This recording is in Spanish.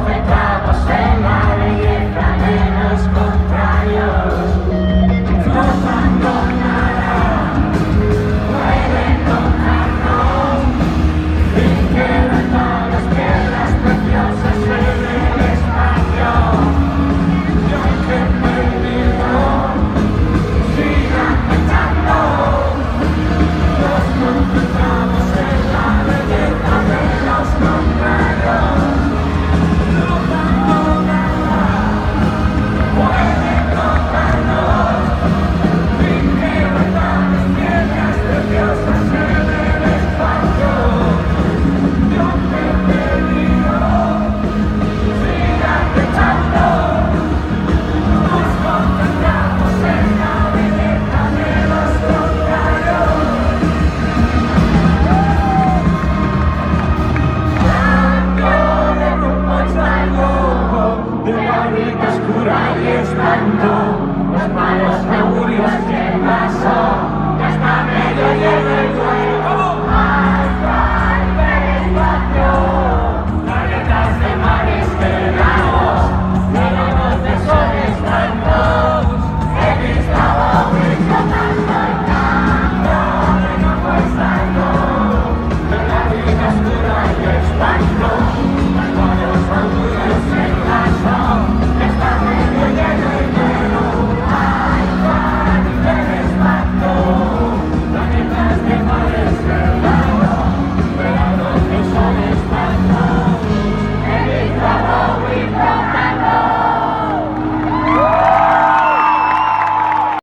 concentramos en la belleza de los contrarios. Flotando nada puede tocarnos, fingieron todas las piedras preciosas en el espacio. Y aunque perdido sigan echando, nos concentramos en la belleza de los contrarios. Flotando nada puede tocarnos, fingieron todas las piedras preciosas en el espacio. Y aunque perdido sigan echando, nos concentramos en la belleza de los contrarios. Cambio de rumbo extraño, de la vida oscura y espanto, los malos augurios que pasó.